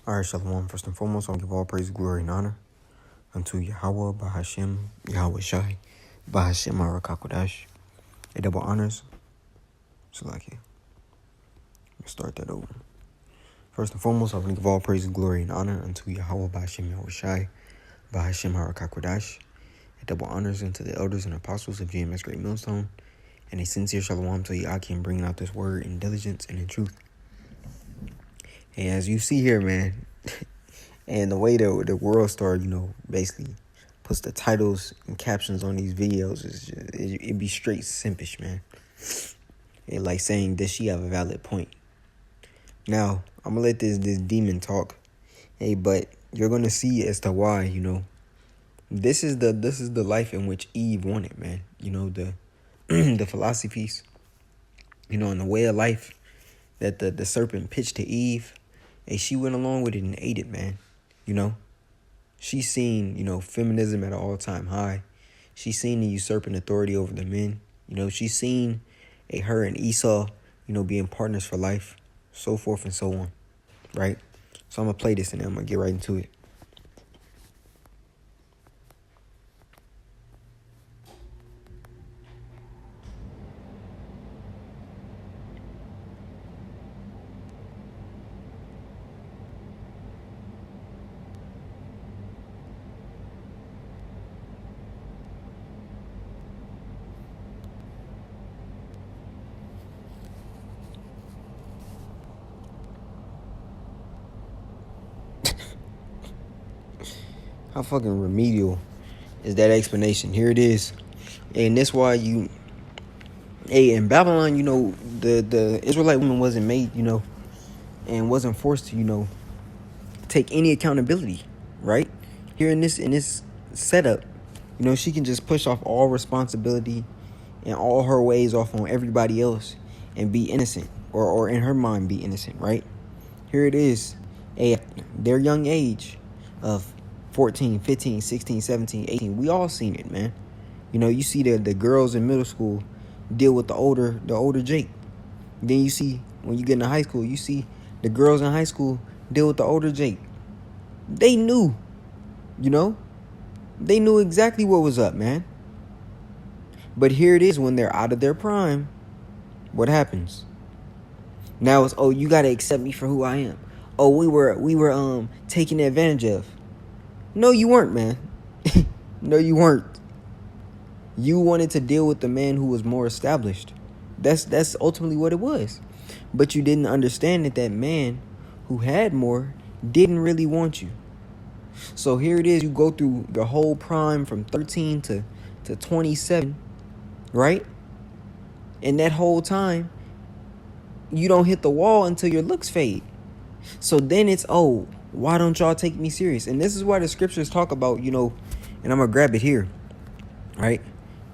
All right, Shalom. First and foremost, I'll give all praise, glory, and honor unto Yahweh, Bahashem, Yahweh Shai, Bahashem, Arakakodash. A double honors. So, let's start that over. First and foremost, I want to give all praise, glory, and honor unto Yahweh, Bahashem, Yahweh Shai, Bahashem, Arakakodash. A double honors unto the elders and apostles of GMS Great Millstone, and a sincere shalom to Yakim, bringing out this word in diligence and in truth. And as you see here, man, and the way the world star, basically puts the titles and captions on these videos, it'd be straight simpish, man. It like saying, does she have a valid point? Now, I'm gonna let this demon talk. Hey, but you're gonna see as to why, this is the life in which Eve wanted, man. The the philosophies, and the way of life that the serpent pitched to Eve. Hey, she went along with it and ate it, man. She's seen, feminism at an all-time high. She's seen the usurping authority over the men. She's seen her and Esau, being partners for life, so forth and so on, right? So I'm going to play this and then I'm going to get right into it. How fucking remedial is that explanation? Here it is. And that's why in Babylon, the Israelite woman wasn't made, and wasn't forced to, take any accountability, right? Here in this setup, she can just push off all responsibility and all her ways off on everybody else and be innocent, or in her mind be innocent, right? Here it is, their young age of 14, 15, 16, 17, 18. We all seen it, man. You see the girls in middle school deal with the older Jake. Then you see, when you get into high school, you see the girls in high school deal with the older Jake. They knew, they knew exactly what was up, man. But here it is, when they're out of their prime, what happens? Now it's, oh, you gotta accept me for who I am. Oh, we were taken advantage of. No, you weren't, man. No, you weren't. You wanted to deal with the man who was more established. That's ultimately what it was. But you didn't understand that man who had more didn't really want you. So here it is. You go through the whole prime from 13 to 27, right? And that whole time, you don't hit the wall until your looks fade. So then it's, oh, why don't y'all take me serious? And this is why the scriptures talk about, and I'm going to grab it here, right?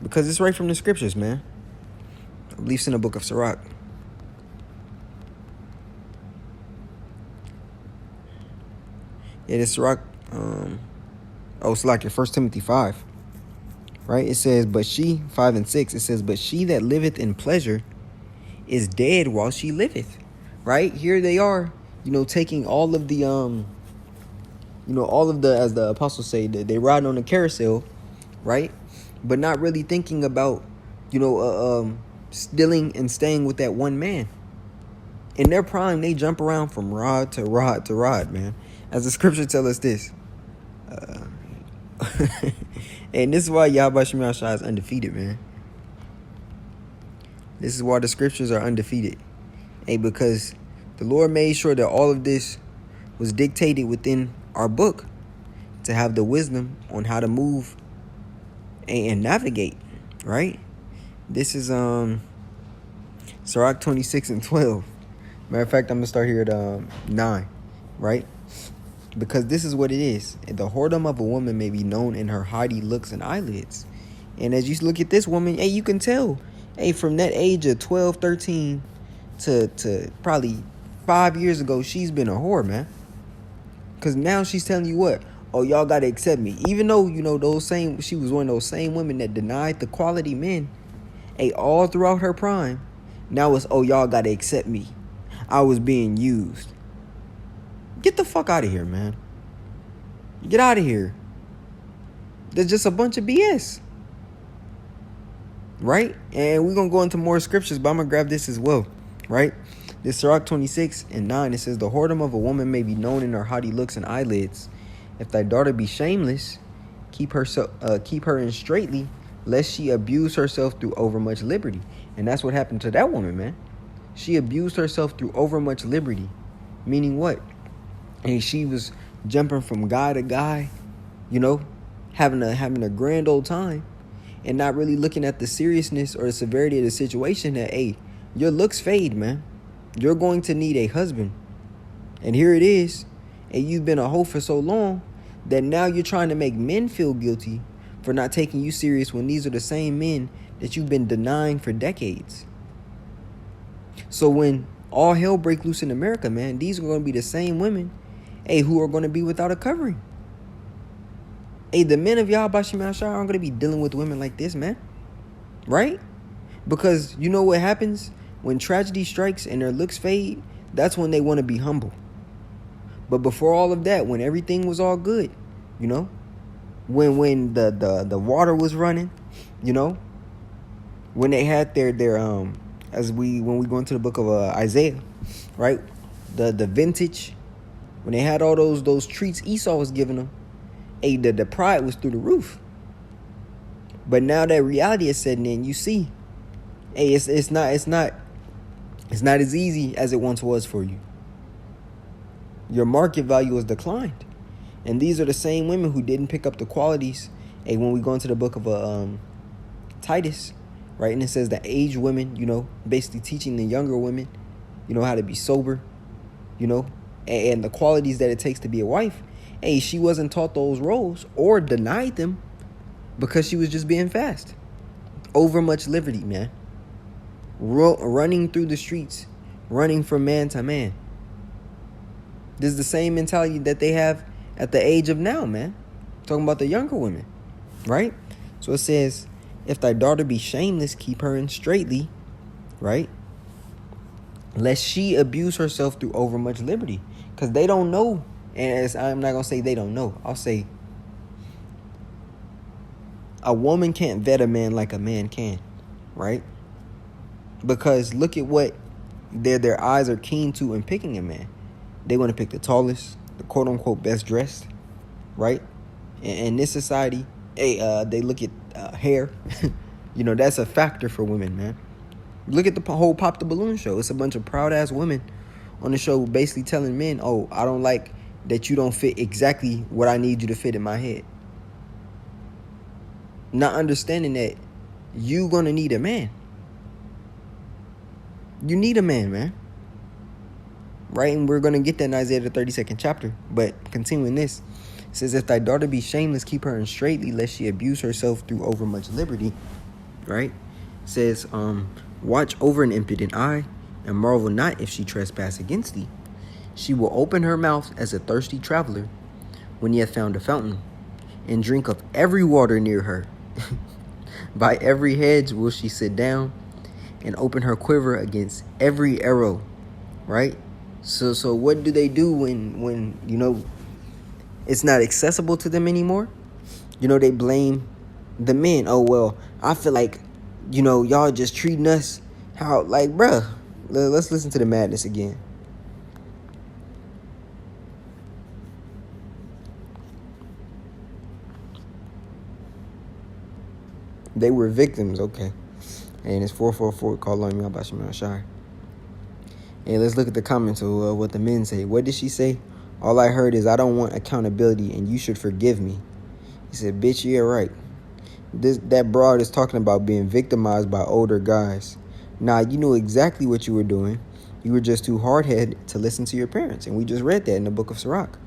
Because it's right from the scriptures, man. I believe it's in the book of Sirach. Yeah, it's Sirach. It's like your 1 Timothy 5, right? It says, but she, 5 and 6, it says, but she that liveth in pleasure is dead while she liveth, right? Here they are, taking all of the, as the apostles say, they ride on the carousel, right? But not really thinking about, stealing and staying with that one man. In their prime, they jump around from rod to rod to rod, man. As the scripture tell us this. And this is why Yahweh Shai is undefeated, man. This is why the scriptures are undefeated. Because the Lord made sure that all of this was dictated within our book to have the wisdom on how to move and navigate, right? This is Sirach 26 and 12. Matter of fact, I'm going to start here at 9, right? Because this is what it is. The whoredom of a woman may be known in her haughty looks and eyelids. And as you look at this woman, you can tell, from that age of 12, 13 to probably 5 years ago, she's been a whore, man. Because now she's telling you what? Oh, y'all got to accept me. Even though, she was one of those same women that denied the quality men, all throughout her prime. Now it's, oh, y'all got to accept me. I was being used. Get the fuck out of here, man. Get out of here. There's just a bunch of BS. Right? And we're going to go into more scriptures, but I'm going to grab this as well. Right? This Sirach 26:9, it says, the whoredom of a woman may be known in her haughty looks and eyelids. If thy daughter be shameless, keep her in straitly, lest she abuse herself through overmuch liberty. And that's what happened to that woman, man. She abused herself through overmuch liberty. Meaning what? And she was jumping from guy to guy, having a grand old time, and not really looking at the seriousness or the severity of the situation that, hey, your looks fade, man. You're going to need a husband. And here it is. And you've been a hoe for so long that now you're trying to make men feel guilty for not taking you serious when these are the same men that you've been denying for decades. So when all hell break loose in America, man, these are going to be the same women, hey, who are going to be without a covering. Hey, the men of Yahweh Shemashah aren't going to be dealing with women like this, man. Right? Because you know what happens? When tragedy strikes and their looks fade, that's when they want to be humble. But before all of that, when everything was all good, when the water was running, when they had their when we go into the book of Isaiah, right? The vintage, when they had all those treats Esau was giving them, hey, the pride was through the roof. But now that reality is setting in, you see, hey, it's not as easy as it once was for you. Your market value has declined. And these are the same women who didn't pick up the qualities. Hey, when we go into the book of Titus, right? And it says that aged women, basically teaching the younger women, how to be sober, and the qualities that it takes to be a wife. Hey, she wasn't taught those roles or denied them because she was just being fast. Over much liberty, man. Running through the streets, running from man to man. This is the same mentality that they have at the age of now, man. Talking about the younger women, right? So it says, if thy daughter be shameless, keep her in straitly, right? Lest she abuse herself through overmuch liberty. Because they don't know. And I'm not going to say they don't know. I'll say a woman can't vet a man like a man can, right? Because look at what their eyes are keen to in picking a man. They want to pick the tallest, the quote-unquote best dressed, right? In this society, they look at hair. That's a factor for women, man. Look at the whole Pop the Balloon show. It's a bunch of proud-ass women on the show basically telling men, oh, I don't like that you don't fit exactly what I need you to fit in my head. Not understanding that you're going to need a man. You need a man, man. Right? And we're going to get that in Isaiah the 32nd chapter. But continuing this, it says, if thy daughter be shameless, keep her in straitly, lest she abuse herself through overmuch liberty. Right? It says, watch over an impudent eye, and marvel not if she trespass against thee. She will open her mouth as a thirsty traveler when he hath found a fountain, and drink of every water near her. By every hedge will she sit down, and open her quiver against every arrow. Right? So what do they do when it's not accessible to them anymore? They blame the men. Oh, well, I feel like, y'all just treating us how, like, bruh, let's listen to the madness again. They were victims, okay. And it's 444 called on me about Shemar Shire. And let's look at the comments of what the men say. What did she say? All I heard is, I don't want accountability and you should forgive me. He said, bitch, yeah, right. That broad is talking about being victimized by older guys. Nah, you knew exactly what you were doing. You were just too hard-headed to listen to your parents. And we just read that in the book of Sirach.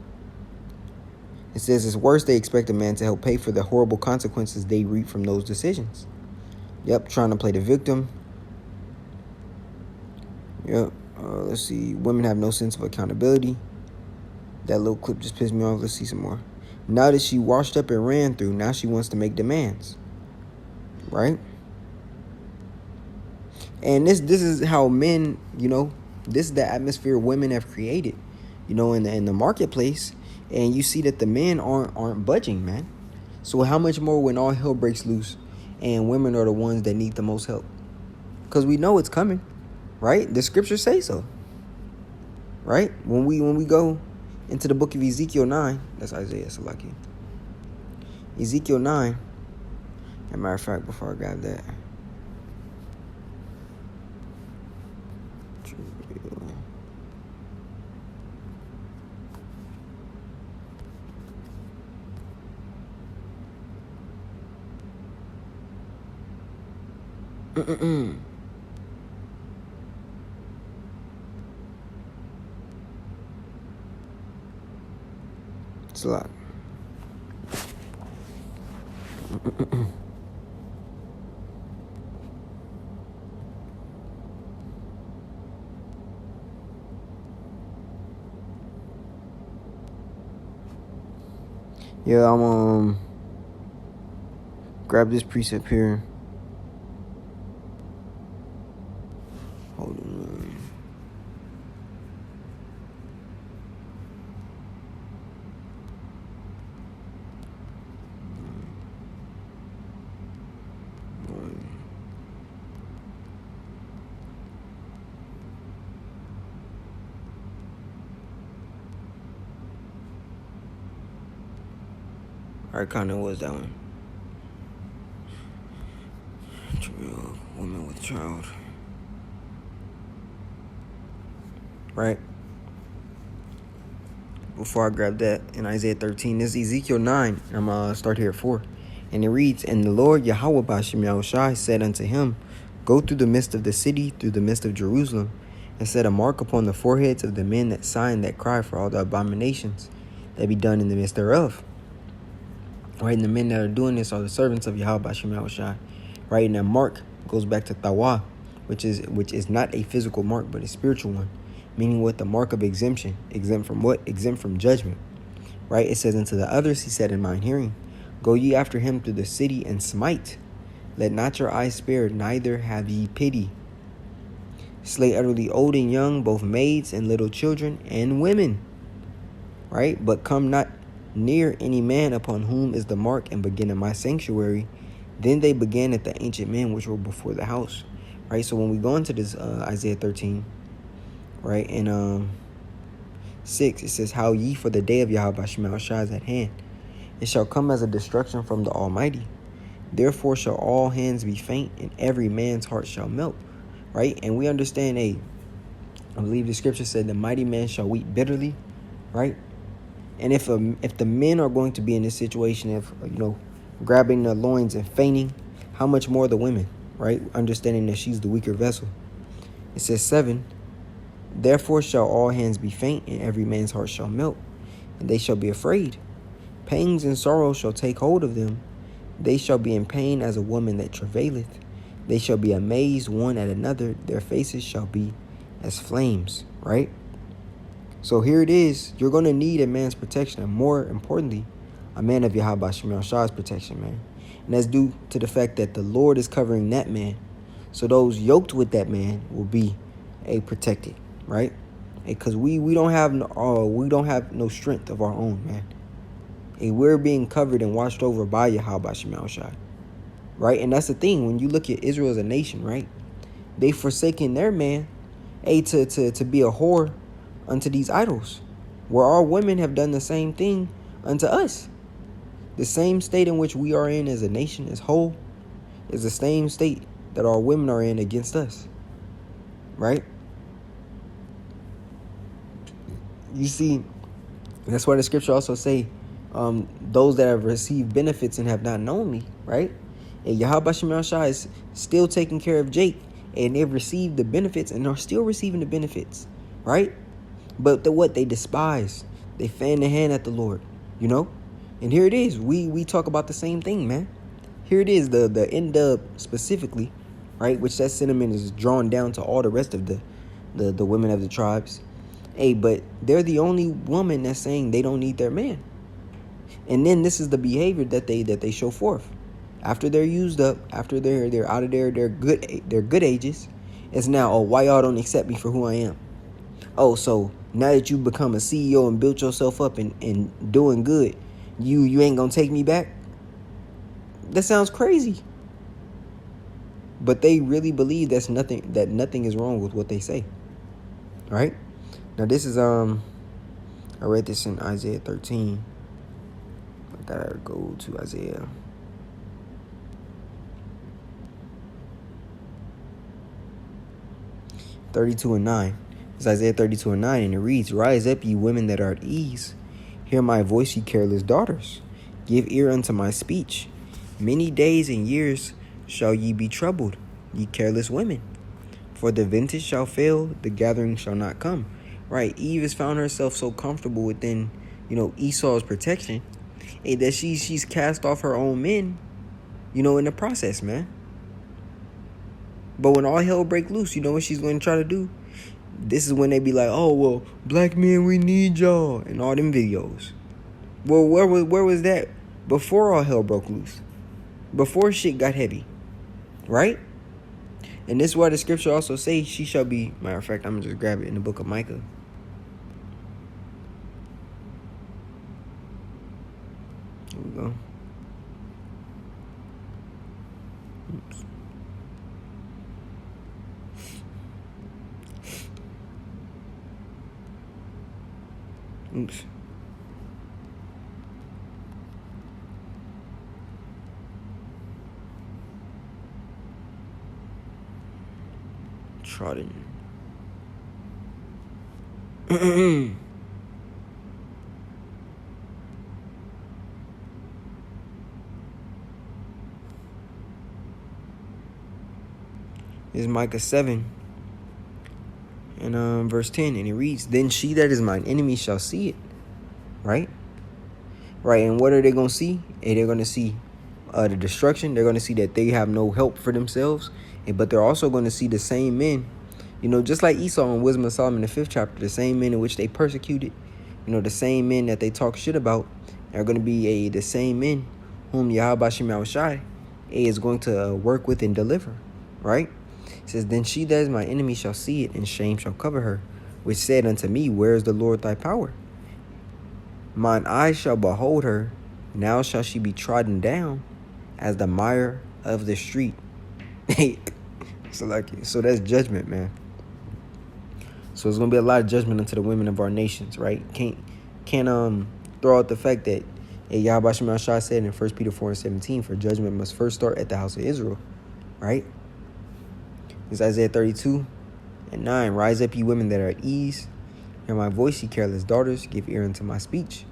It says it's worse they expect a man to help pay for the horrible consequences they reap from those decisions. Yep, trying to play the victim. Yep. Let's see. Women have no sense of accountability. That little clip just pissed me off. Let's see some more. Now that she washed up and ran through, now she wants to make demands. Right? And this is how men, this is the atmosphere women have created. in the marketplace, and you see that the men aren't budging, man. So how much more when all hell breaks loose and women are the ones that need the most help? Because we know it's coming, right? The scriptures say so, right? When we go into the book of Ezekiel 9, that's Isaiah Salaki. Ezekiel 9, as a matter of fact, before I grab that. It's a lot. Yeah, I'm grab this precept here. Hold on. Alright, kind of was that one. Woman with child. Right? Before I grab that, in Isaiah 13, this is Ezekiel 9. I'm going to start here at 4. And it reads, And the Lord Yahweh B'Shem Yahushai said unto him, Go through the midst of the city, through the midst of Jerusalem, and set a mark upon the foreheads of the men that sign that cry for all the abominations that be done in the midst thereof. Right, and the men that are doing this are the servants of Yahweh B'Shem Yahushai. Right, and that mark goes back to Tawa, which is not a physical mark, but a spiritual one. Meaning what? The mark of exemption. Exempt from what? Exempt from judgment. Right, it says, Unto the others he said in mine hearing, Go ye after him through the city and smite. Let not your eyes spare, neither have ye pity. Slay utterly old and young, both maids and little children and women. Right, but come not near any man upon whom is the mark, and begin in my sanctuary. Then they began at the ancient men which were before the house. Right, so when we go into this Isaiah 13, right, in 6, it says, How ye, for the day of Yahweh B'Shem Yahushai is at hand. It shall come as a destruction from the Almighty. Therefore shall all hands be faint, and every man's heart shall melt. Right, and we understand, I believe the scripture said, the mighty man shall weep bitterly. Right, and if the men are going to be in this situation of grabbing the loins and fainting, how much more the women? Right, understanding that she's the weaker vessel. It says 7. Therefore shall all hands be faint, and every man's heart shall melt, and they shall be afraid. Pangs and sorrow shall take hold of them. They shall be in pain as a woman that travaileth. They shall be amazed one at another. Their faces shall be as flames. Right? So here it is. You're going to need a man's protection, and more importantly, a man of Yahweh B'Shem Yahushua's protection, man. And that's due to the fact that the Lord is covering that man. So those yoked with that man will be protected, right? Because we don't have no strength of our own, man. And we're being covered and watched over by Yahweh B'Shem Yahushai, right? And that's the thing. When you look at Israel as a nation, right? They forsaken their man, to be a whore unto these idols, where our women have done the same thing unto us. The same state in which we are in as a nation as whole is the same state that our women are in against us, right? You see, that's why the scripture also say, those that have received benefits and have not known me, right? And Yahweh B'Shem Yahushai is still taking care of Jake, and they've received the benefits and are still receiving the benefits, right? But what they despise, they fan the hand at the Lord, And here it is. We talk about the same thing, man. Here it is, the N-dub specifically, right? Which that sentiment is drawn down to all the rest of the women of the tribes. But they're the only woman that's saying they don't need their man. And then this is the behavior that they show forth. After they're used up, after they're out of their good ages, it's now, why y'all don't accept me for who I am? Oh, so now that you become a CEO and built yourself up and doing good, you ain't gonna take me back? That sounds crazy. But they really believe that nothing is wrong with what they say. Right? Now this is I read this in Isaiah 13. I gotta go to Isaiah 32:9. It's Isaiah 32:9, and it reads, "Rise up, ye women that are at ease. Hear my voice, ye careless daughters. Give ear unto my speech. Many days and years shall ye be troubled, ye careless women. For the vintage shall fail, the gathering shall not come." Right? Eve has found herself so comfortable within, Esau's protection, that she's cast off her own men, in the process, man. But when all hell break loose, you know what she's going to try to do? This is when they be like, "Oh, well, black men, we need y'all," and all them videos. Well, where was that before all hell broke loose? Before shit got heavy, right? And this is why the scripture also says she shall be. Matter of fact, I'm gonna just grab it in the book of Micah. Here we go. Oops. Oops. Trodden. Is Micah 7 and verse 10, and it reads, "Then she that is mine enemy shall see it." Right? Right, and what are they going to see? They're going to see the destruction. They're going to see that they have no help for themselves. But they're also going to see the same men, just like Esau in Wisdom of Solomon, the 5th chapter, the same men in which they persecuted, the same men that they talk shit about are going to be the same men whom Yahweh Shai is going to work with and deliver, right? It says, "Then she that is my enemy shall see it, and shame shall cover her, which said unto me, Where is the Lord thy power? Mine eyes shall behold her, now shall she be trodden down as the mire of the street." So that's judgment, man. So it's gonna be a lot of judgment unto the women of our nations, right? Can't throw out the fact that Yahweh Shai said in 1 Peter 4:17, "For judgment must first start at the house of Israel," right? It's Isaiah 32:9. "Rise up, ye women that are at ease. Hear my voice, ye careless daughters. Give ear unto my speech.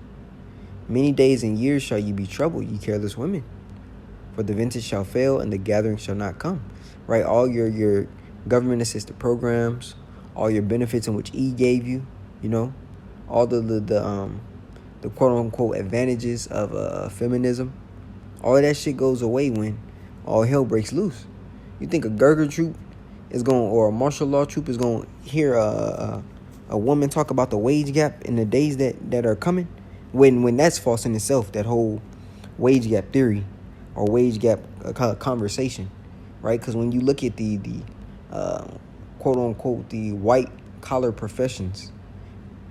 Many days and years shall ye be troubled, ye careless women. For the vintage shall fail, and the gathering shall not come." Right? All your government-assisted programs, all your benefits in which gave you, all the quote-unquote advantages of feminism, all of that shit goes away when all hell breaks loose. You think a Gurkha troop is going, or a martial law troop is going to hear a woman talk about the wage gap in the days that are coming? When that's false in itself, that whole wage gap theory or wage gap conversation, right? Because when you look at the quote-unquote the white-collar professions,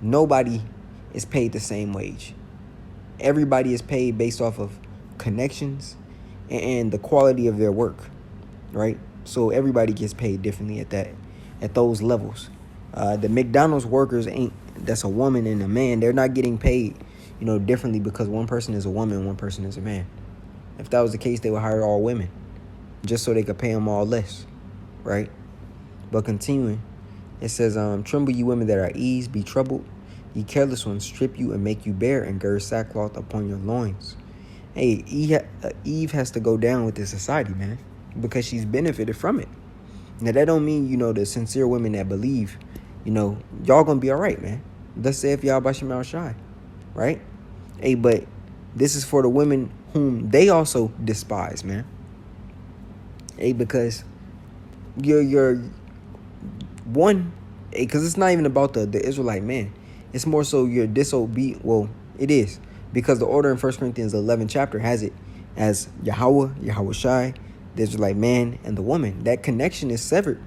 nobody is paid the same wage. Everybody is paid based off of connections and the quality of their work, right? So everybody gets paid differently at those levels. The McDonald's workers that's a woman and a man, they're not getting paid, differently because one person is a woman and one person is a man. If that was the case, they would hire all women just so they could pay them all less, right? But continuing, it says, "Tremble, ye women that are at ease, be troubled. Ye careless ones, strip you and make you bare, and gird sackcloth upon your loins." Hey, Eve has to go down with this society, man, because she's benefited from it. Now, that don't mean, the sincere women that believe, y'all gonna be all right, man. Thus saith Yahweh Shai, right? Hey, but this is for the women whom they also despise, man. Hey, because you're one, because it's not even about the Israelite man. It's more so you're disobedient. Well, it is, because the order in 1 Corinthians 11 chapter has it as Yahweh Shai, the Israelite man, and the woman. That connection is severed,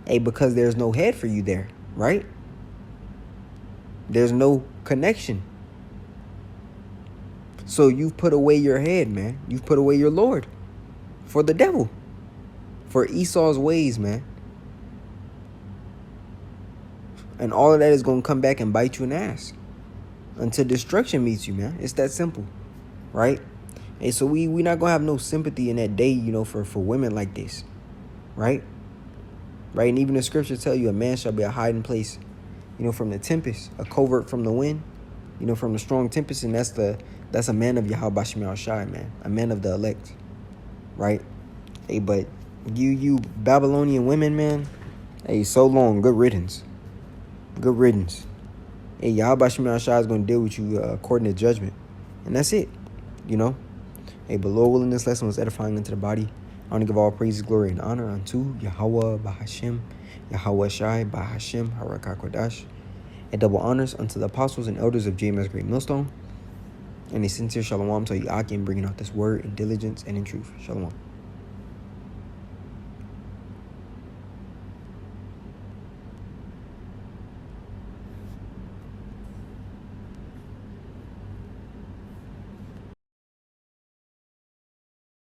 because there's no head for you there, right? There's no connection. So you've put away your head, man. You've put away your Lord for the devil, for Esau's ways, man. And all of that is going to come back and bite you in the ass until destruction meets you, man. It's that simple, right? And so we not going to have no sympathy in that day, you know, for women like this, right? Right? And even the scriptures tell you a man shall be a hiding place, you know, from the tempest, a covert from the wind, you know, from the strong tempest. And that's a man of Yahweh Bashim Shai, man, a man of the elect, right? Hey, but you Babylonian women, man, hey, so long, good riddance. Good riddance. Hey, Yahweh Bashim Shai is going to deal with you according to judgment. And that's it, you know? Hey, but Lord willing, this lesson was edifying unto the body. I want to give all praises, glory, and honor unto Yahweh Bahashim, Yahweh Shai, Bahashim, Harakakodash. And double honors unto the apostles and elders of JMS Great Millstone. And a sincere shalom to Yakim, bringing out this word in diligence and in truth. Shalom.